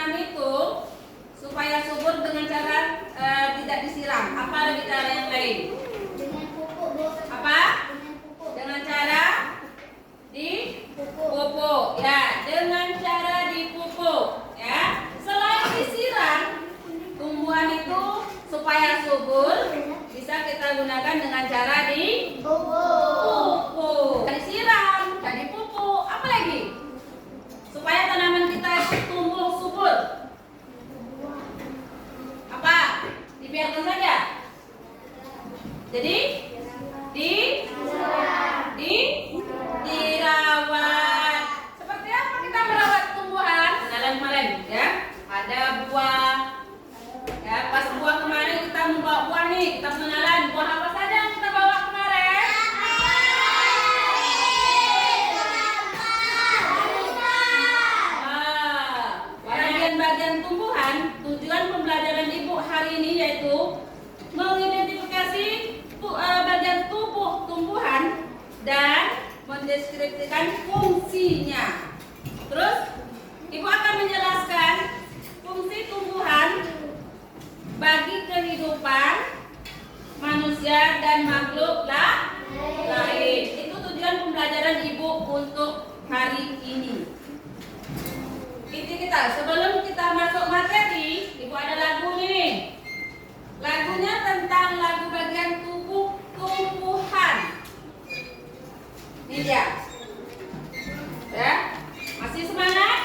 tanam itu supaya subur dengan cara tidak disiram. Apa lagi cara yang lain? Dengan pupuk, Bu. Apa? Dengan pupuk. Dengan cara dipupuk. Ya, dengan cara dipupuk. Ya, selain disiram, tumbuhan itu supaya subur bisa kita gunakan dengan cara dipupuk. Disiram, dan dipupuk. Apa lagi? Supaya tanaman kita itu tumbuh subur. Apa? Dibiarkan saja. Jadi dirawat. Seperti apa kita merawat tumbuhan? Kenalan kemarin, ya. Ada buah. Ya, pas buah kemarin kita membawa buah nih, kita pengenalan buah apa saja yang kita bawa kemarin? Bagian-bagian tumbuhan. Tujuan pembelajaran Ibu hari ini yaitu mengidentifikasi bagian tubuh tumbuhan dan mendeskripsikan fungsinya. Terus Ibu akan menjelaskan fungsi tumbuhan bagi kehidupan manusia dan makhluk lain. Itu tujuan pembelajaran Ibu untuk hari ini. Inti kita, sebelum kita masuk materi, Ibu ada lagu nih. Lagunya tentang lagu bagian tubuh tumbuhan. Ini dia. Ya, masih semangat?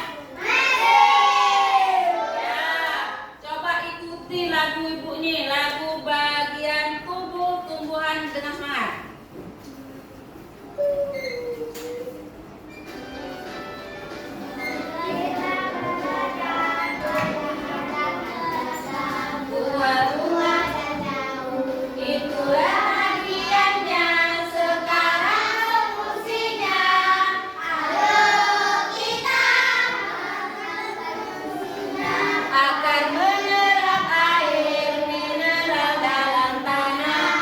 Ya, coba ikuti lagu Ibu nih, lagu bagian tubuh tumbuhan dengan semangat. Buah-buah dan daun, itulah bagiannya. Sekarang fungsinya. Ayo kita akan menyerap air mineral dalam tanah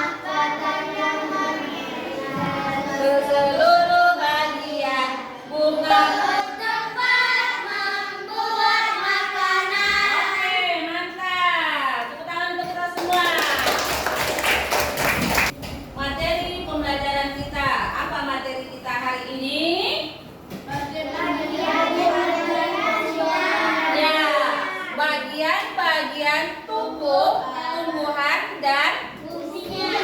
ke seluruh bagian bunga. Tempat membuat makanan. Oke, mantap. Tepuk tangan untuk kita semua. Materi pembelajaran kita. Apa materi kita hari ini? Ya, bagian-bagian tubuh tumbuhan dan fungsinya.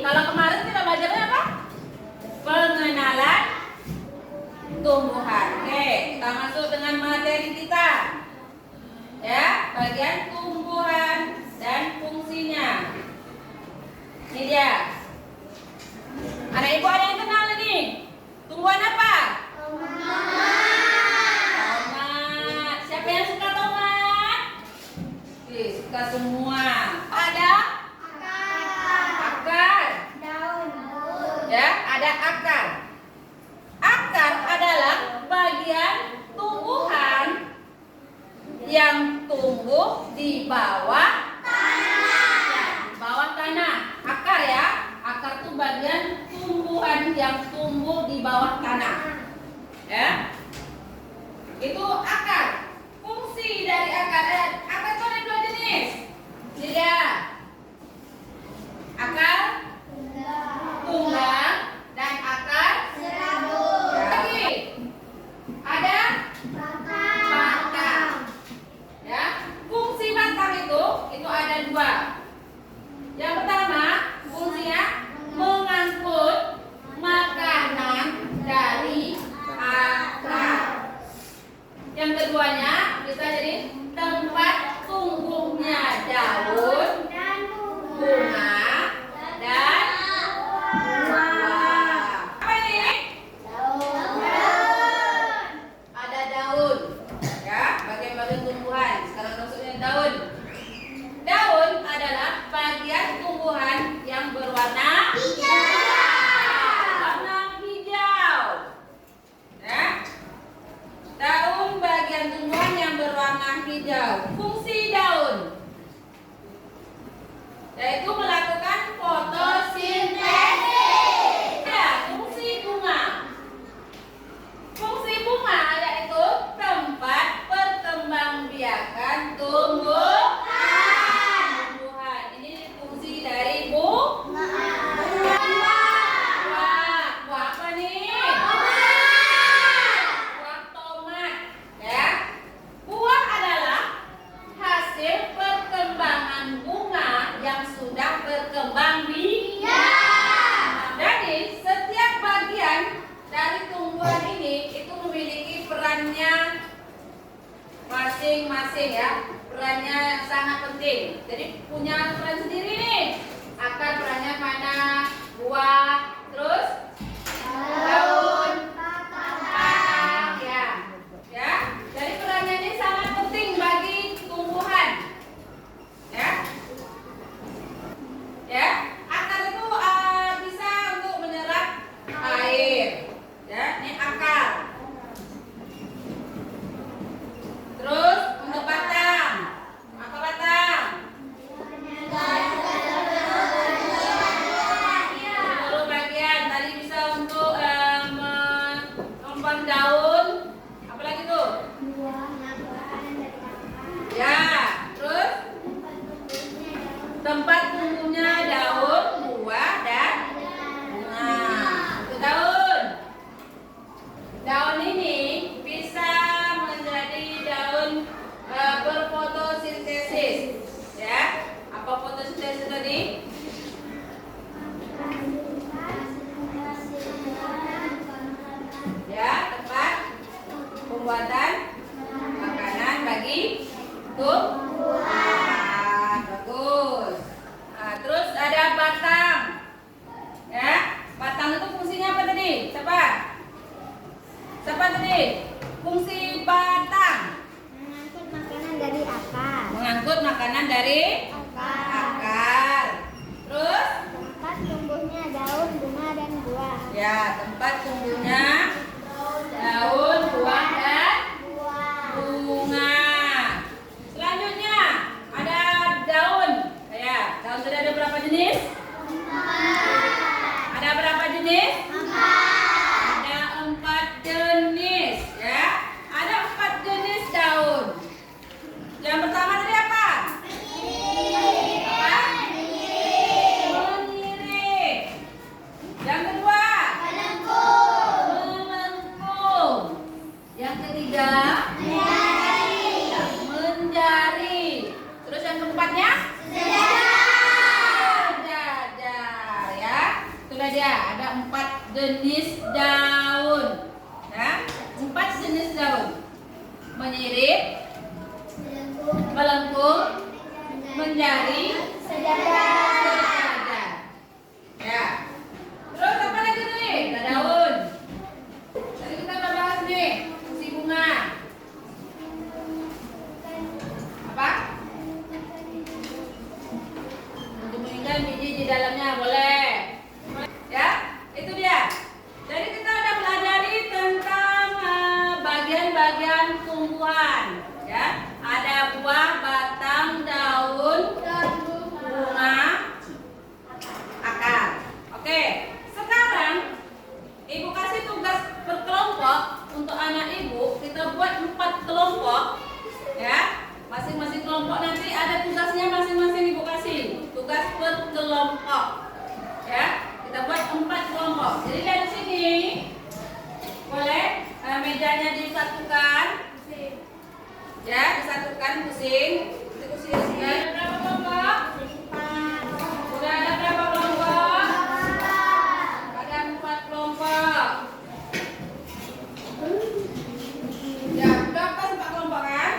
Kalau kemarin kita belajarnya apa? Pengenalan tumbuhan. Oke, kita masuk dengan materi kita. Ya, bagian tumbuhan dan fungsinya. Ini dia. Anak Ibu ada yang kenal ini? Tumbuhan apa? Tomat. Siapa yang suka tomat? Suka semua. Ada akar. Ya, ada akar. Akar adalah bagian tumbuhan yang tumbuh di bawah tanah. Ya, di bawah tanah. Akar ya. Akar itu bagian tumbuhan yang tumbuh di bawah tanah. Ya. Itu akar. Fungsi dari akar itu ada dua jenis. Ini dia. Akar tunggal dan akar serabut. Lagi ada batang. Ya, fungsi batang itu ada dua. Yang pertama, fungsinya mengangkut makanan dari akar. Yang keduanya bisa jadi tempat tumbuhnya daun, bunga, dan buah. Apa ini? Ada daun. Ya, bagian-bagian tumbuhan. Sekarang maksudnya daun. Daun adalah bagian tumbuhan yang berwarna warna hijau. Ya. Daun bagian tumbuhan yang berwarna hijau. Fungsi daun yaitu melakukan fotosintesis. Ya, fungsi bunga. Fungsi bunga yaitu tempat masing-masing ya. Perannya sangat penting. Jadi punya peran sendiri nih. Akar perannya mana? Buah, terus daun, batang, ya. Ya. Jadi perannya ini sangat penting bagi tumbuhan. Ya. Ya. Akar itu bisa untuk menyerap air. Ya, ini akar. Terus untuk batang. Apa batang? Seluruh bagian. Tadi bisa untuk melompong daun. Apa lagi tuh? Ya. Terus tempat tumbuhnya daun, buah, dan bunga. Untuk daun. Daun ini bisa menjadi daun berfotosintesis. Ya. Apa fotosintesis tadi? Ya, tempat pembuatan makanan bagi tumbuhan. Bagus. Nah, terus ada batang. Ya, batang itu fungsinya apa tadi? Siapa? Siapa tadi? Fungsi batang Mengangkut makanan dari akar. mengangkut makanan dari akar. Terus Tempat tumbuhnya daun, bunga, dan buah. ya, tempat tumbuhnya daun, buah, dan bunga. Selanjutnya ada daun. Ya, daun tadi ada berapa jenis? Ada berapa jenis? Ada 4 jenis. Ya, ada 4 jenis daun. Yang pertama tadi apa? Apa? Mengirik. Yang kedua? Melengkung. Yang ketiga? Menjari. Terus yang keempatnya? Sejajar. Ya, itulah dia. Ada 4 jenis daun. Ya, 4 jenis daun. Menyirik, melengkung, menjari, sejajar. Ya. Terus apa lagi nih? Ada daun. Tadi kita udah bahas nih, fungsi bunga. Apa? Untuk meninggal biji di dalamnya boleh. Ya, itu dia. Jadi kita udah pelajari tentang bagian-bagian tumbuhan. Ya, ada buah, batang, daun, bunga, akar. Oke, sekarang ibu kasih tugas berkelompok untuk anak ibu. Kita buat 4 kelompok. Ya, masing-masing kelompok nanti ada tugasnya masing-masing ibu kasih. Tugas berkelompok. Ya, kita buat 4 kelompok. Jadi dari sini boleh mejanya disatukan. Ya, disatukan pusing. Sudah ada berapa kelompok? Sudah ada berapa kelompok? Ada 4 kelompok. Ya, udah pas 4 kelompok kan?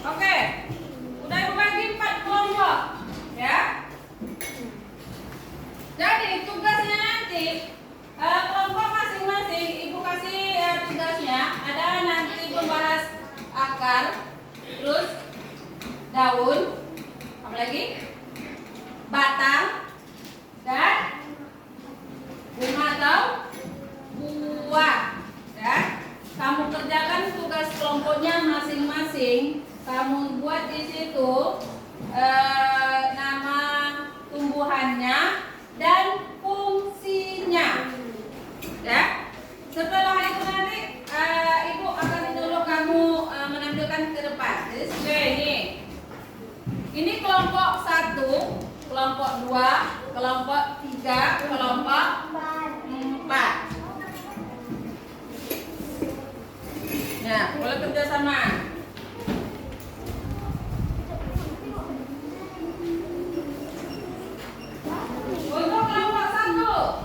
Oke. Udah ibu bagi 4 kelompok. Ya. Jadi tugasnya nanti kelompok masing-masing ibu kasih tugasnya ada nanti membahas akar, terus daun, apa lagi? Batang dan bunga atau buah. Ya. Kamu kerjakan tugas kelompoknya masing-masing. Kamu buat di situ nama tumbuhannya dan fungsinya. Ya. Setelah itu nanti ibu akan menyuruh kamu menampilkan ke depan. Jadi oke, ini kelompok 1, kelompok 2, kelompok 3, kelompok 4. Nah, boleh kerjasama. Untuk kelompok 1.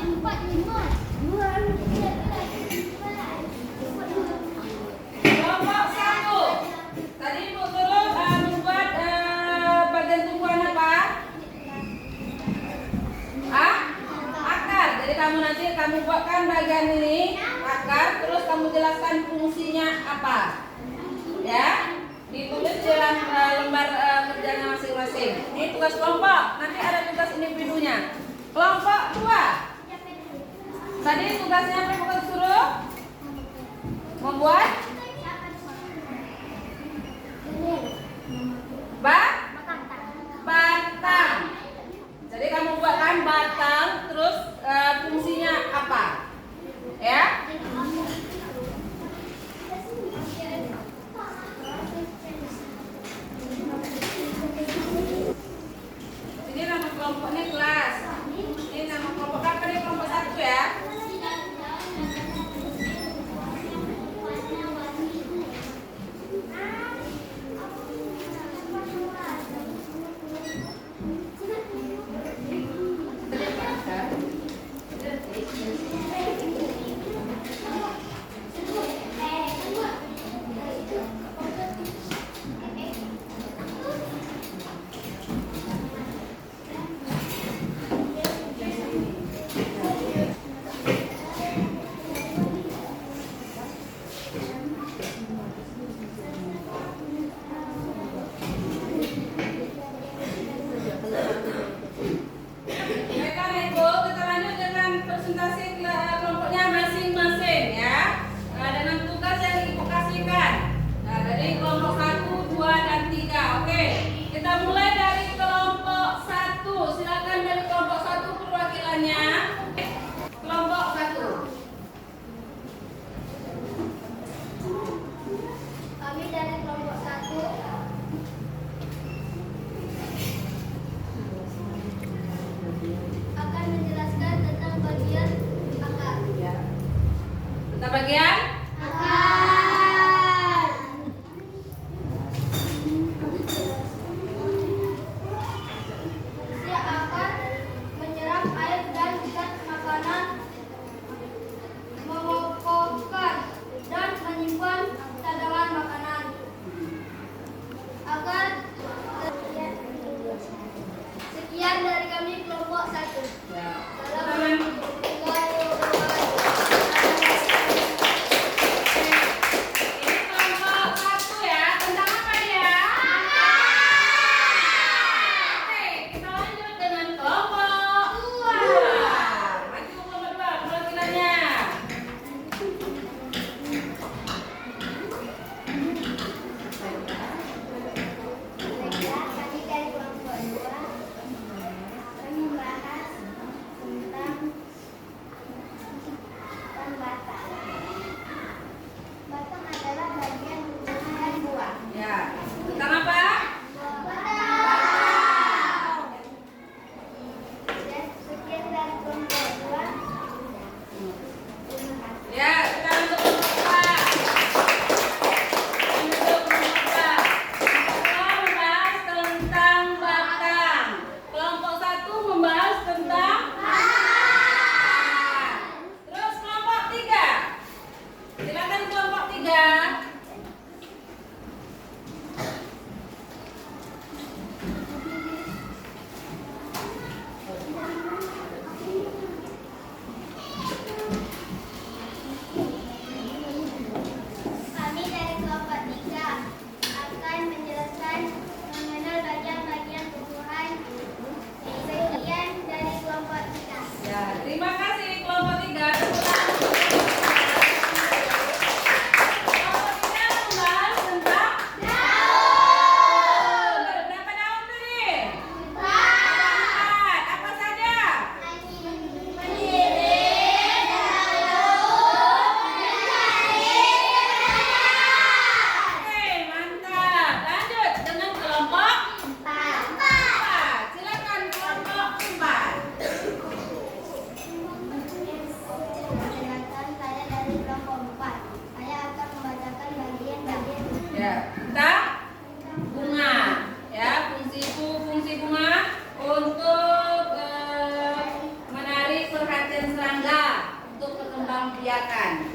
4, 5. kamu nanti buatkan bagian ini akar, terus kamu jelaskan fungsinya apa. Ya, ditulis di dalam lembar kerjanya masing-masing. Ini tugas kelompok. Nanti ada tugas individunya. Kelompok 2. Tadi tugasnya apa yang bukan suruh? Membuat batang. Jadi kamu buatkan batang, terus fungsinya apa? Ya? Ini nama kelompoknya kelas. Ini nama kelompok berapa nih? Kelompok 1 ya? Bagian akar. Fungsi akar menyerap air dan zat makanan, mengokohkan dan menyimpan cadangan makanan. Akar. Sekian dari kami kelompok 1.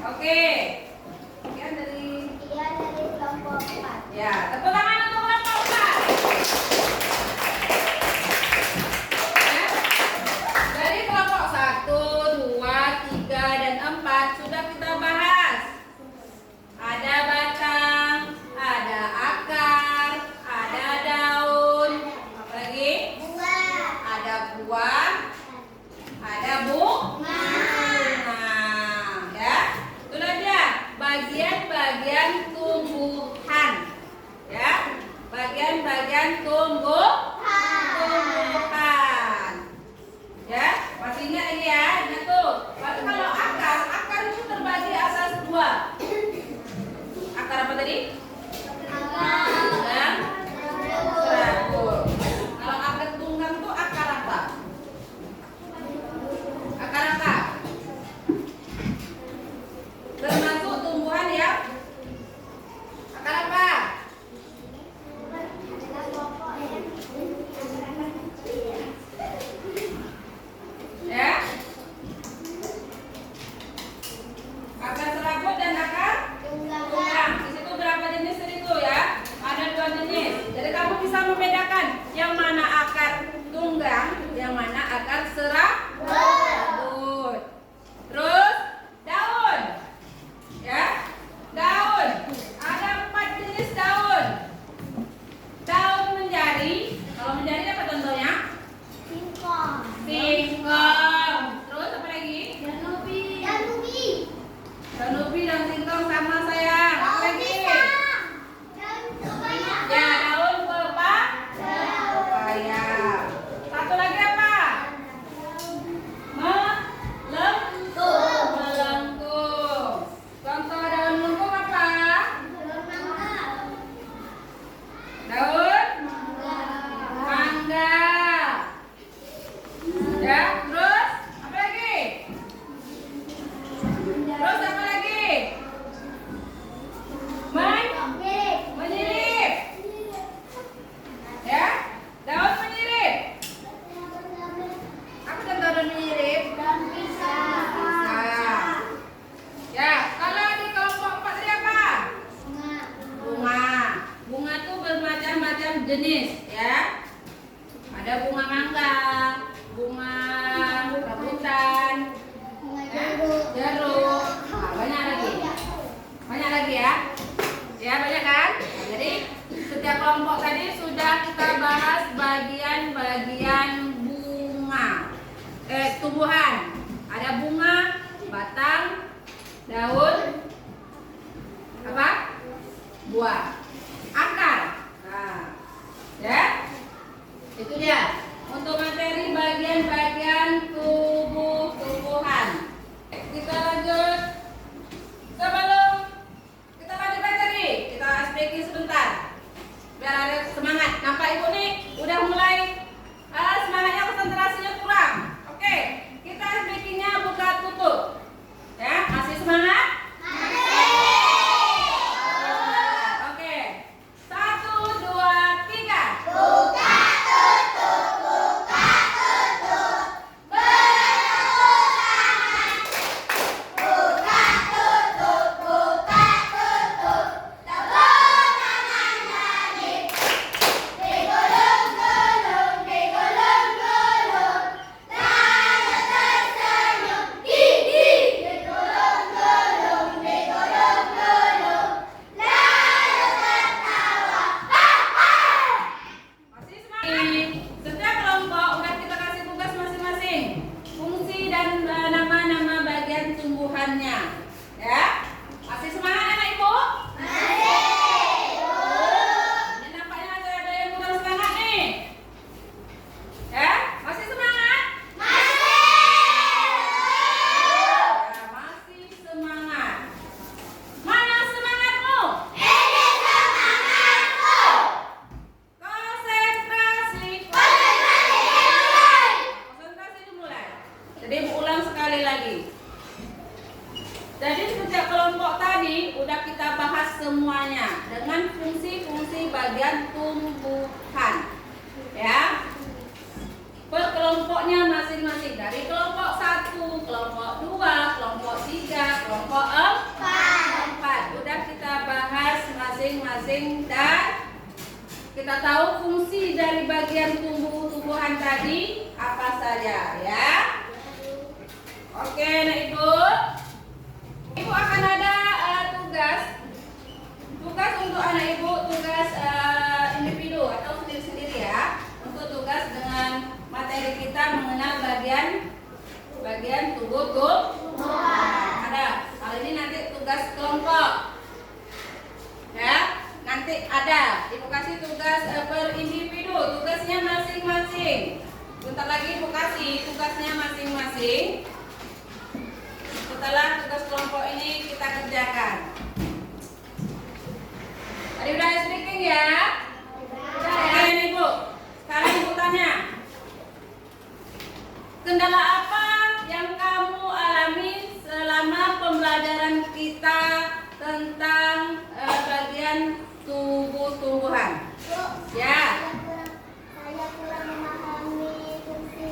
Oke. Sekian dari kelompok 4. Ya, tepuk tangan untuk kelompok 4. Ya. Dari kelompok 1, lagi ya. Ya, banyak kan? Nah, jadi setiap kelompok tadi sudah kita bahas bagian-bagian bunga. Tumbuhan. Ada bunga, batang, daun, apa? Buah. Akar. Nah, ya. Itu dia. Untuk materi bagian-bagian tumbuhan. Kita lanjut. Sebelum kita lanjut materi, kita speaking sebentar. Biar ada semangat. Nampak Ibu nih udah mulai semangatnya, konsentrasinya kurang. Oke, kita speakingnya buka tutup. Ya, masih semangat? Oke. 1, 2, 3. Buka tutup, buka tutup. Buka tutup, buka tutup. Tepuk tangan lagi. Digulung-gulung, digulung-gulung. Lalu tersenyum, gigi. Digulung-gulung, digulung-gulung. Lalu tertawa, ha-ha. Masih semangat. Setiap kelompok udah kita kasih tugas masing-masing. Fungsi dan nama-nama bagian tumbuhannya. Ya. Masih semangat anak Ibu? Ini nampaknya ada yang kurang semangat nih. Ya, masih semangat? Ya, masih semangat. Mana semangatmu? Konsentrasi. Konsentrasi dimulai. Jadi Ibu ulang sekali lagi. Jadi setiap kelompok tadi udah kita bahas semuanya dengan fungsi-fungsi bagian tumbuhan. Ya. Per kelompoknya masing-masing. Dari kelompok 1, kelompok 2, kelompok 3, kelompok 4. Udah kita bahas masing-masing dan kita tahu fungsi dari bagian tumbuhan tadi apa saja ya. Oke, nah Ibu. Ibu akan ada tugas untuk anak Ibu, tugas individu atau sendiri-sendiri ya. Untuk tugas dengan materi kita mengenal bagian tubuh. Ada. Kali ini nanti tugas kelompok. Ya, nanti ada. Ibu kasih tugas per individu, tugasnya masing-masing. Bentar lagi Ibu kasih tugasnya masing-masing. Setelah tugas kelompok ini kita kerjakan. Tadi udah speaking ya? Udah ya Ibu. Sekarang Ibu tanya. Kendala apa yang kamu alami selama pembelajaran kita tentang bagian tumbuhan? Ya. Saya kurang memahami fungsi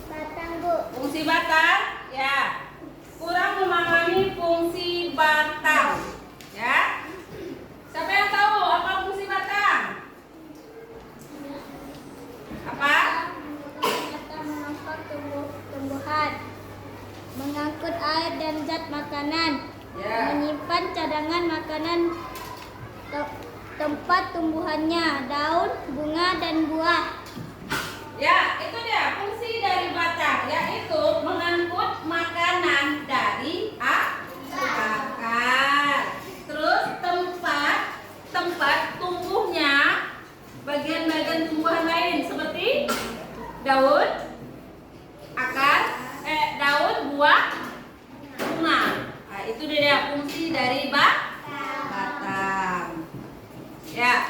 batang, Bu. Fungsi batang? Ya. Kurang memahami fungsi batang. Ya. Siapa yang tahu apa fungsi batang? Apa? Batang menopang tumbuhan, mengangkut air dan zat makanan, Ya. menyimpan cadangan makanan, tempat tumbuhannya, daun, bunga, dan buah. Ya, itu dia fungsi dari batang, yaitu mengangkut makanan dari akar. Terus tempat tumbuhnya bagian-bagian tumbuhan lain seperti daun, akar, daun, buah, bunga. Nah, itu dia fungsi dari batang. Ya.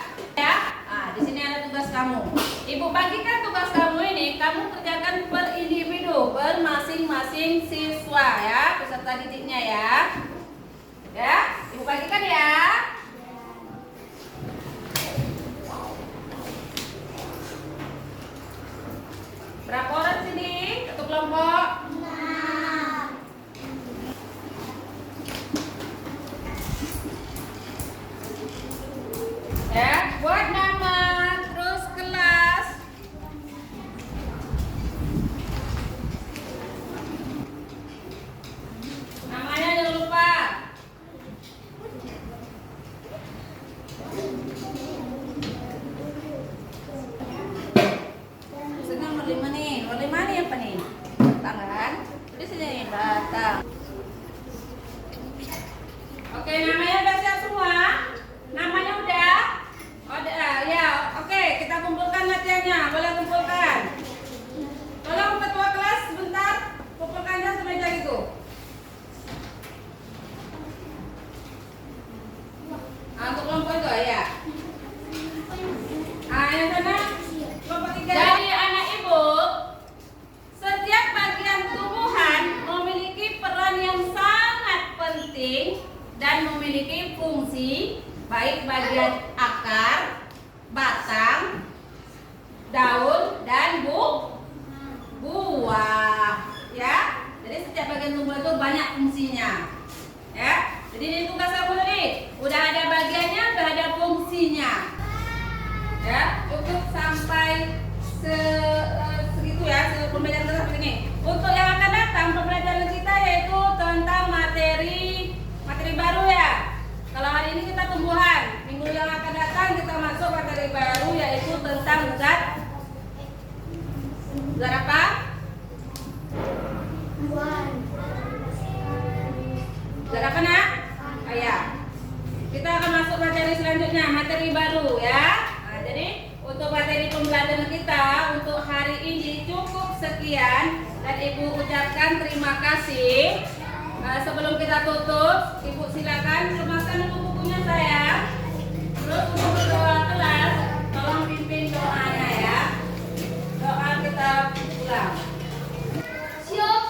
Nah, di sini ada tugas kamu. Ibu bagikan tugas kamu ini, kamu kerjakan per individu, per masing-masing siswa ya, peserta didiknya ya. Ya, Ibu bagikan ya. Berapa orang sini? Satu kelompok. Ya, buat nama, terus kelas. Namanya jangan lupa. datang. Oke, namanya udah siap semua? Namanya udah? Udah, ya. Oke, kita kumpulkan latihannya. Boleh kumpulkan. Tolong ketua kelas sebentar, kumpulkannya semeja itu. Untuk kelompok itu ya. Yang sana kelompok 3. Jadi anak ibu, setiap bagian tumbuhan memiliki peran yang sangat penting dan memiliki fungsi, baik bagian akar, batang, daun, dan buah. Ya, jadi setiap bagian tumbuhan itu banyak fungsinya. Ya, jadi ini tugas kamu nih. Udah ada bagiannya, udah ada fungsinya. Ya, cukup sampai segitu ya, pembelajaran kita seperti ini. Untuk yang akan datang, pembelajaran kita yaitu tentang materi baru ya. Kalau hari ini kita tumbuhan, minggu yang akan datang kita masuk materi baru yaitu tentang zat apa? Zat apa nak? Oh, ya. Kita akan masuk materi selanjutnya, materi baru ya. Nah, jadi untuk materi pembelajaran kita untuk hari ini cukup sekian dan Ibu ucapkan terima kasih. Sebelum kita tutup, Ibu silakan kemaskan dulu bukunya saya. Terus untuk doa kelas, tolong pimpin doanya ya. Doa kita pulang. Siap,